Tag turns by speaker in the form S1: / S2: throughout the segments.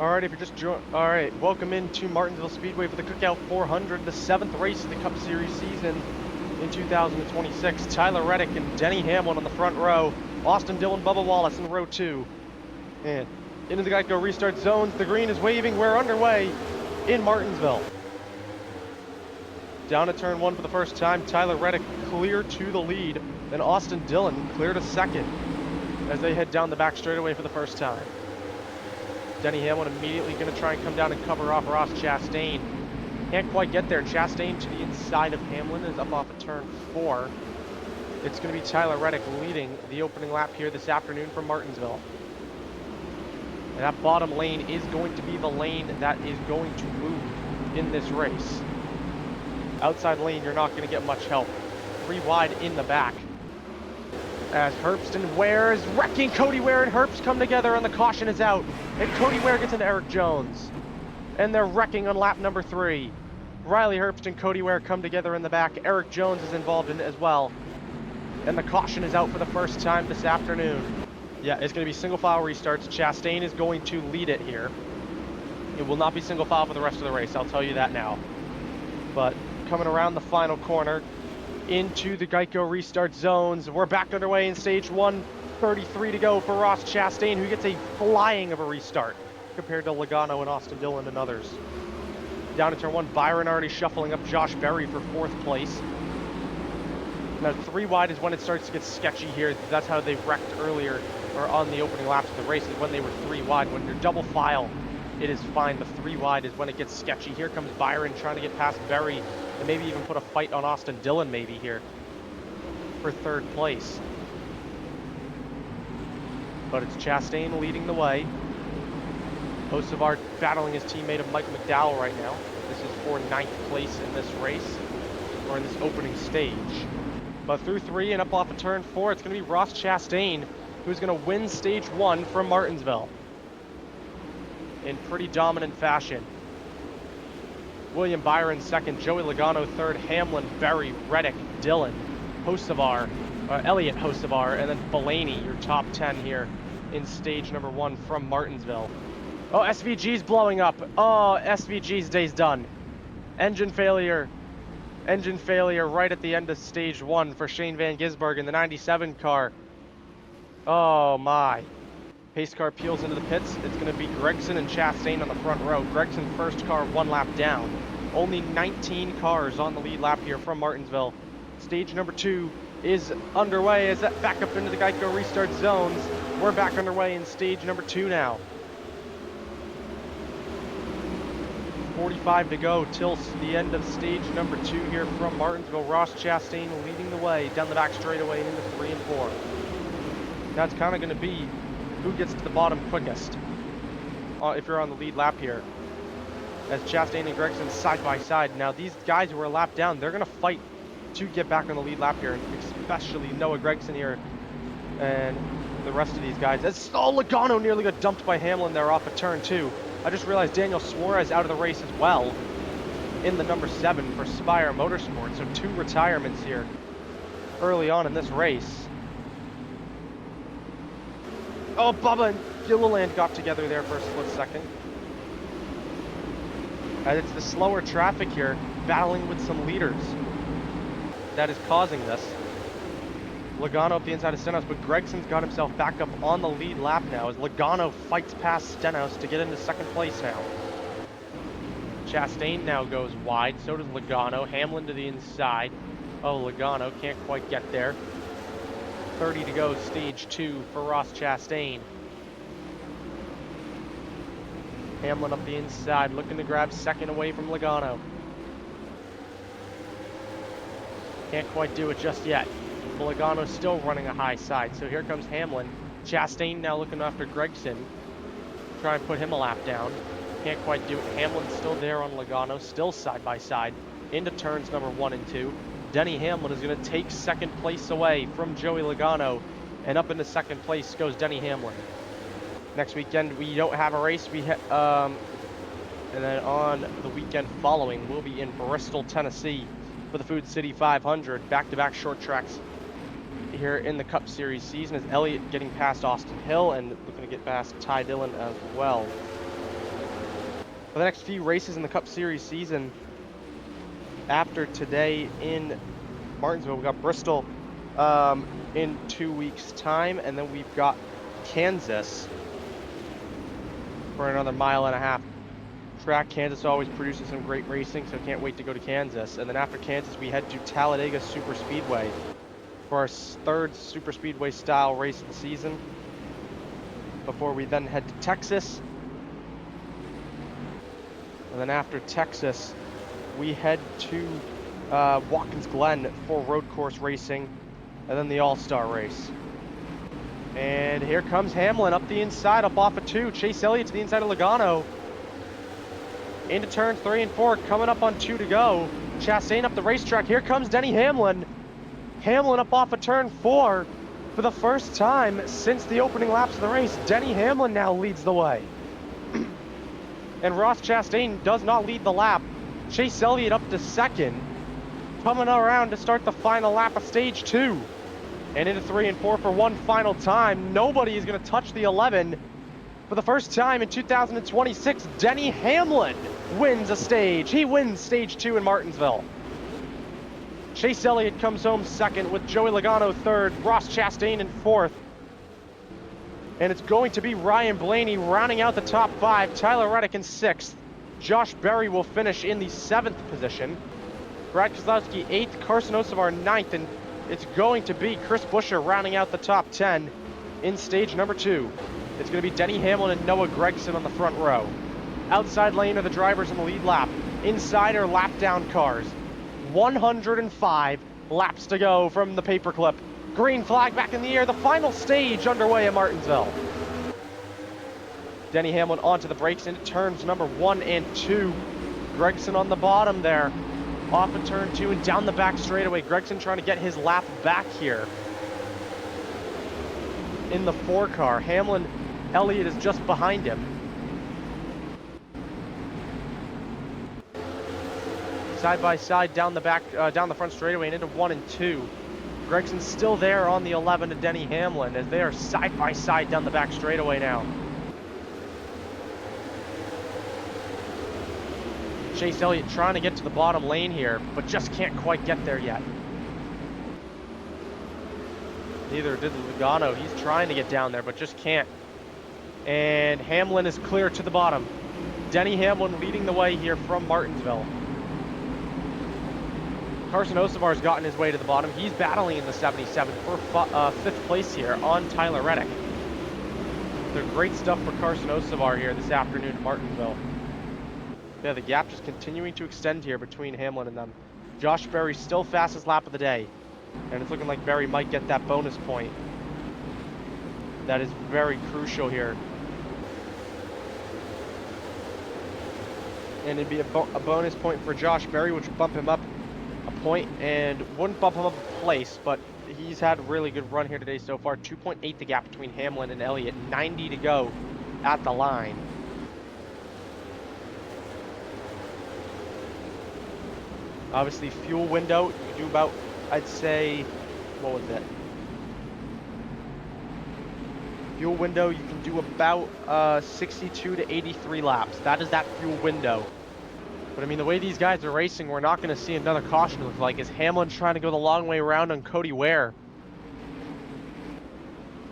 S1: Alright, if you're just alright, welcome into Martinsville Speedway for the Cookout 400, the 7th race of the Cup Series season in 2026. Tyler Reddick and Denny Hamlin on the front row, Austin Dillon, Bubba Wallace in row 2. And into the Geico restart zones, the green is waving, we're underway in Martinsville. Down to turn 1 for the first time, Tyler Reddick clear to the lead, then Austin Dillon clear to second as they head down the back straightaway for the first time. Denny Hamlin immediately going to try and come down and cover off Ross Chastain. Can't quite get there. Chastain to the inside of Hamlin is up off of turn 4. It's going to be Tyler Reddick leading the opening lap here this afternoon from Martinsville. And that bottom lane is going to be the lane that is going to move in this race. Outside lane, you're not going to get much help. 3 wide in the back. As Herbst and Ware is wrecking. Cody Ware and Herbst come together and the caution is out. And Cody Ware gets into Erik Jones. And they're wrecking on lap number 3. Riley Herbst and Cody Ware come together in the back. Erik Jones is involved in it as well. And the caution is out for the first time this afternoon. Yeah, it's going to be single file restarts. Chastain is going to lead it here. It will not be single file for the rest of the race, I'll tell you that now. But coming around the final corner, into the Geico restart zones. We're back underway in stage 1, 33 to go for Ross Chastain, who gets a flying of a restart compared to Logano and Austin Dillon and others. Down to turn 1, Byron already shuffling up Josh Berry for 4th place. Now 3 wide is when it starts to get sketchy here. That's how they wrecked earlier, or on the opening laps of the race, is when they were 3 wide. When you're double file, it is fine. The 3 wide is when it gets sketchy. Here comes Byron trying to get past Berry and maybe even put a fight on Austin Dillon maybe here for 3rd place. But it's Chastain leading the way. Hocevar battling his teammate of Mike McDowell right now. This is for 9th place in this race, or in this opening stage. But through 3 and up off of turn 4, it's going to be Ross Chastain who's going to win stage 1 from Martinsville in pretty dominant fashion. William Byron 2nd, Joey Logano 3rd, Hamlin, Berry, Reddick, Dillon, Hocevar, Elliott, Hocevar, and then Blaney, your top 10 here in stage number 1 from Martinsville. Oh, SVG's blowing up. Oh, SVG's day's done. Engine failure right at the end of stage 1 for Shane Van Gisbergen in the 97 car. Oh my. Pace car peels into the pits. It's going to be Gragson and Chastain on the front row. Gragson first car 1 lap down. Only 19 cars on the lead lap here from Martinsville. Stage number 2 is underway as that back up into the Geico restart zones. We're back underway in stage number 2 now. 45 to go till the end of stage number 2 here from Martinsville. Ross Chastain leading the way down the back straightaway and into 3 and 4. That's kind of going to be who gets to the bottom quickest if you're on the lead lap here. As Chastain and Gragson side by side. Now these guys who are a lap down, they're going to fight to get back on the lead lap here, especially Noah Gragson here and the rest of these guys. Logano nearly got dumped by Hamlin there off of turn 2. I just realized Daniel Suarez out of the race as well in the number 7 for Spire Motorsports. So 2 retirements here early on in this race. Oh, Bubba and Gilliland got together there for a split second. And it's the slower traffic here, battling with some leaders, that is causing this. Logano up the inside of Stenhouse, but Gregson's got himself back up on the lead lap now as Logano fights past Stenhouse to get into 2nd place now. Chastain now goes wide, so does Logano. Hamlin to the inside. Oh, Logano can't quite get there. 30 to go, stage 2 for Ross Chastain. Hamlin up the inside, looking to grab 2nd away from Logano. Can't quite do it just yet. Logano's still running a high side, so here comes Hamlin. Chastain now looking after Gragson. Try and put him a lap down. Can't quite do it. Hamlin's still there on Logano, still side by side. Into turns number 1 and 2. Denny Hamlin is going to take 2nd place away from Joey Logano, and up into 2nd place goes Denny Hamlin. Next weekend we don't have a race. And then on the weekend following we'll be in Bristol, Tennessee for the Food City 500, back-to-back short tracks here in the Cup Series season, as Elliott getting past Austin Hill and looking to get past Ty Dillon as well. For the next few races in the Cup Series season, after today in Martinsville, we've got Bristol in 2 weeks' time, and then we've got Kansas for another 1.5 mile track. Kansas always produces some great racing, so can't wait to go to Kansas. And then after Kansas, we head to Talladega Super Speedway for our third Super Speedway style race of the season, before we then head to Texas. And then after Texas, we head to Watkins Glen for road course racing, and then the All-Star race. And here comes Hamlin up the inside, up off of 2. Chase Elliott to the inside of Logano. Into turns 3 and 4, coming up on 2 to go. Chastain up the racetrack. Here comes Denny Hamlin. Hamlin up off of turn 4 for the first time since the opening laps of the race. Denny Hamlin now leads the way. And Ross Chastain does not lead the lap. Chase Elliott up to second, coming around to start the final lap of stage 2. And into 3 and 4 for one final time. Nobody is going to touch the 11. For the first time in 2026, Denny Hamlin wins a stage. He wins stage 2 in Martinsville. Chase Elliott comes home second, with Joey Logano third, Ross Chastain in fourth. And it's going to be Ryan Blaney rounding out the top 5, Tyler Reddick in 6th. Josh Berry will finish in the 7th position. Brad Keselowski 8th, Carson Hocevar 9th, and it's going to be Chris Buescher rounding out the top 10 in stage number 2. It's going to be Denny Hamlin and Noah Gragson on the front row. Outside lane are the drivers in the lead lap. Inside are lap down cars. 105 laps to go from the paperclip. Green flag back in the air. The final stage underway at Martinsville. Denny Hamlin onto the brakes into turns number 1 and 2. Gragson on the bottom there. Off of turn 2 and down the back straightaway. Gragson trying to get his lap back here in the 4 car. Hamlin, Elliott is just behind him. Side by side down the back, down the front straightaway and into 1 and 2. Gregson's still there on the 11 to Denny Hamlin as they are side by side down the back straightaway now. Chase Elliott trying to get to the bottom lane here, but just can't quite get there yet. Neither did Logano. He's trying to get down there, but just can't. And Hamlin is clear to the bottom. Denny Hamlin leading the way here from Martinsville. Carson Hocevar has gotten his way to the bottom. He's battling in the 77 for 5th place here on Tyler Reddick. They're great stuff for Carson Hocevar here this afternoon at Martinsville. Yeah, the gap just continuing to extend here between Hamlin and them. Josh Berry still fastest lap of the day. And it's looking like Berry might get that bonus point. That is very crucial here. And it'd be a bonus point for Josh Berry, which would bump him up a point and wouldn't bump him up a place, but he's had a really good run here today so far. 2.8 the gap between Hamlin and Elliott. 90 to go at the line. Obviously, fuel window, you do about, I'd say, what was it? Fuel window, you can do about 62 to 83 laps. That is that fuel window. But I mean, the way these guys are racing, we're not going to see another caution, it looks like, as Hamlin's trying to go the long way around on Cody Ware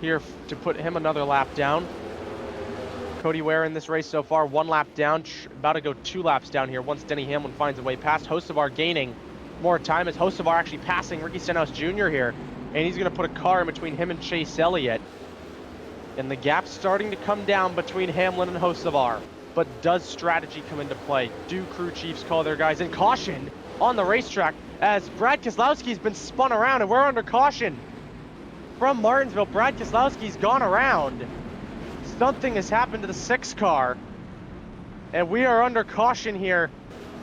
S1: here to put him another lap down. Cody Ware in this race so far, 1 lap down, about to go 2 laps down here once Denny Hamlin finds a way past. Hocevar gaining more time as Hocevar actually passing Ricky Stenhouse Jr. here, and he's going to put a car in between him and Chase Elliott. And the gap's starting to come down between Hamlin and Hocevar. But does strategy come into play? Do crew chiefs call their guys in? Caution on the racetrack as Brad Keselowski's been spun around, and we're under caution from Martinsville. Brad Keselowski's gone around. Something has happened to the 6 car, and we are under caution here,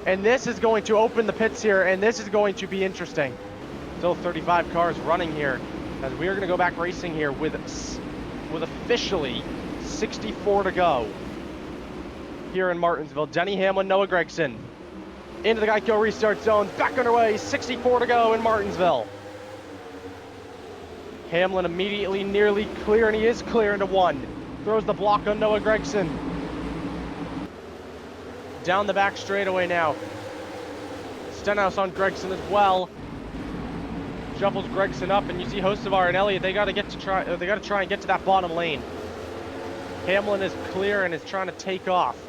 S1: and this is going to open the pits here, and this is going to be interesting. Still 35 cars running here, as we are going to go back racing here with officially 64 to go here in Martinsville. Denny Hamlin, Noah Gragson into the Geico restart zone, back underway, 64 to go in Martinsville. Hamlin immediately nearly clear, and he is clear into 1. Throws the block on Noah Gragson. down the back straightaway now. Stenhouse on Gragson as well. Shuffles Gragson up, and you see Hocevar and Elliott. They got to try and get to that bottom lane. Hamlin is clear and is trying to take off.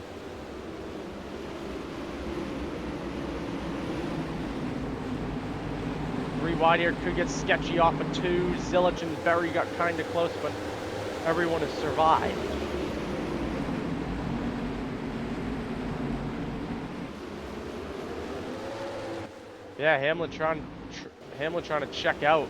S1: Three wide here could get sketchy off of two. Zilic and Berry got kind of close, but everyone has survived. Yeah, Hamlin trying to check out.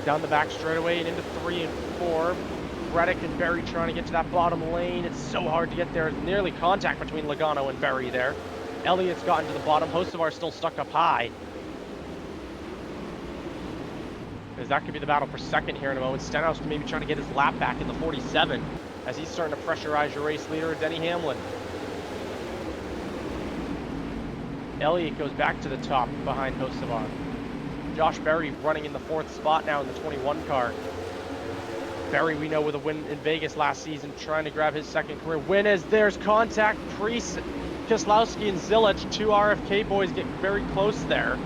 S1: Down the back straightaway and into 3 and 4. Reddick and Berry trying to get to that bottom lane. It's so hard to get there. It's nearly contact between Logano and Berry there. Elliott's gotten to the bottom. Hocevar still stuck up high. As that could be the battle for second here in a moment. Stenhouse maybe trying to get his lap back in the 47 as he's starting to pressurize your race leader, Denny Hamlin. Elliott goes back to the top behind Hocevar. Josh Berry running in the 4th spot now in the 21 car. Berry, we know, with a win in Vegas last season, trying to grab his second career win as there's contact. Preece, Keselowski, and Zilic, 2 RFK boys, get very close there.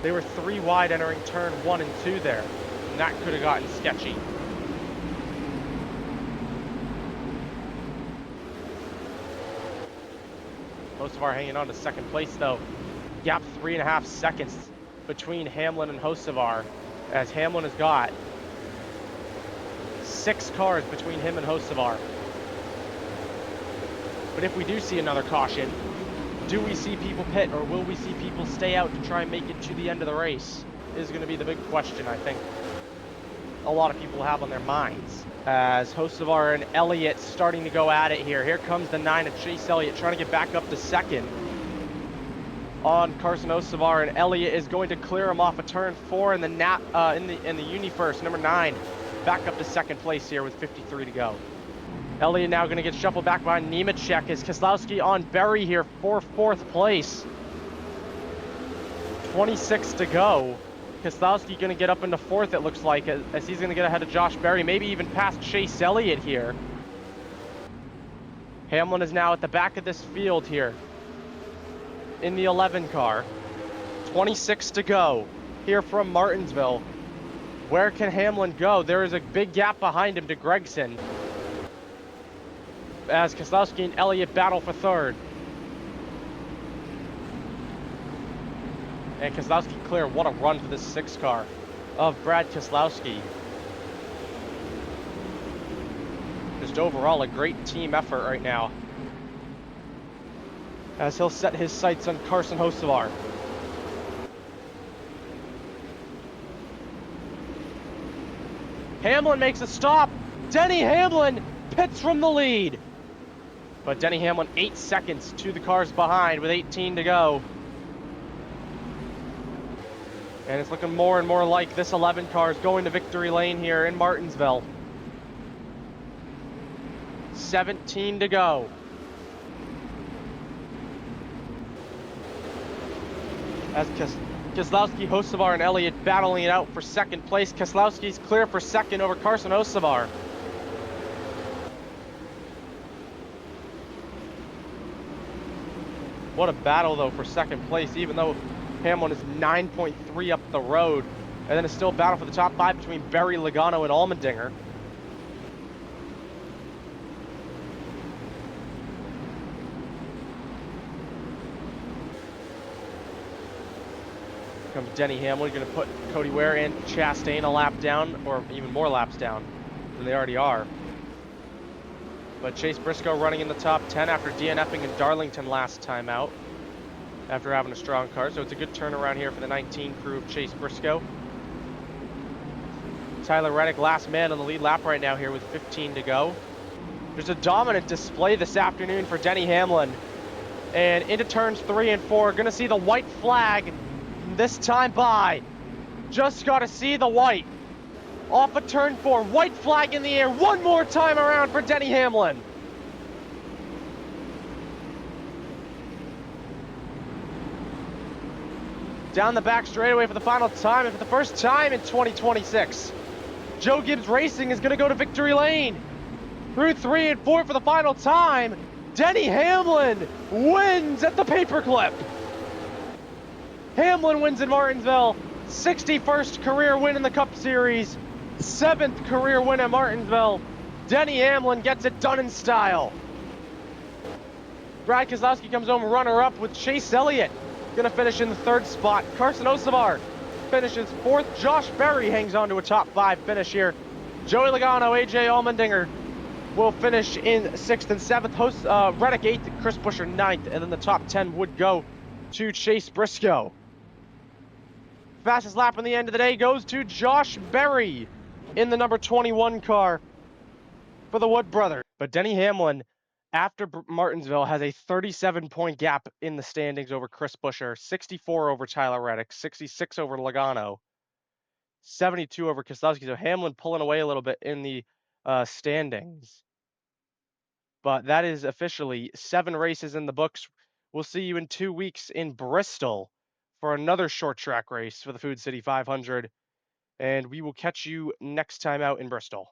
S1: They were 3 wide entering turn 1 and 2 there, and that could have gotten sketchy. Hocevar hanging on to second place though. Gap 3.5 seconds between Hamlin and Hocevar, as Hamlin has got 6 cars between him and Hocevar. But if we do see another caution, do we see people pit, or will we see people stay out to try and make it to the end of the race? Is going to be the big question, I think a lot of people have on their minds. As Hocevar and Elliott starting to go at it here. Here comes the 9 of Chase Elliott trying to get back up to second on Carson Hocevar, and Elliott is going to clear him off of turn 4 in the Uni first. Number 9 back up to second place here with 53 to go. Elliott now going to get shuffled back behind Nemechek as Keselowski on Berry here for 4th place. 26 to go. Keselowski going to get up into 4th, it looks like, as he's going to get ahead of Josh Berry, maybe even past Chase Elliott here. Hamlin is now at the back of this field here in the 11 car. 26 to go here from Martinsville. Where can Hamlin go? There is a big gap behind him to Gragson, as Keselowski and Elliott battle for 3rd. And Keselowski clear. What a run for this 6 car of Brad Keselowski. Just overall a great team effort right now, as he'll set his sights on Carson Hocevar. Hamlin makes a stop. Denny Hamlin pits from the lead. But Denny Hamlin 8 seconds to the cars behind with 18 to go. And it's looking more and more like this 11 car is going to victory lane here in Martinsville. 17 to go. As Keselowski, Hocevar, and Elliott battling it out for second place. Keselowski's clear for second over Carson Hocevar. What a battle though for second place, even though Hamlin is 9.3 up the road. And then it's still a battle for the top 5 between Berry, Logano, and Allmendinger. Comes Denny Hamlin, going to put Cody Ware and Chastain a lap down, or even more laps down than they already are. But Chase Briscoe running in the top 10 after DNFing in Darlington last time out, after having a strong car. So it's a good turnaround here for the 19 crew of Chase Briscoe. Tyler Reddick, last man on the lead lap right now here with 15 to go. There's a dominant display this afternoon for Denny Hamlin. And into turns 3 and 4, gonna see the white flag this time by. Just gotta see the white. Off of turn 4, white flag in the air, one more time around for Denny Hamlin. down the back straightaway for the final time, and for the first time in 2026, Joe Gibbs Racing is going to go to victory lane. Through 3 and 4 for the final time, Denny Hamlin wins at the paperclip. Hamlin wins in Martinsville, 61st career win in the Cup Series, 7th career win at Martinsville. Denny Hamlin gets it done in style. Brad Keselowski comes home runner-up with Chase Elliott gonna finish in the 3rd spot. Carson Hocevar finishes 4th. Josh Berry hangs on to a top 5 finish here. Joey Logano, AJ Allmendinger will finish in 6th and 7th. Reddick 8th, Chris Buescher 9th, and then the top 10 would go to Chase Briscoe. Fastest lap in the end of the day goes to Josh Berry in the number 21 car for the Wood brothers. But Denny Hamlin, after Martinsville, has a 37-point gap in the standings over Chris Buescher, 64 over Tyler Reddick, 66 over Logano, 72 over Keselowski. So Hamlin pulling away a little bit in the standings. But that is officially 7 races in the books. We'll see you in 2 weeks in Bristol for another short track race for the Food City 500. And we will catch you next time out in Bristol.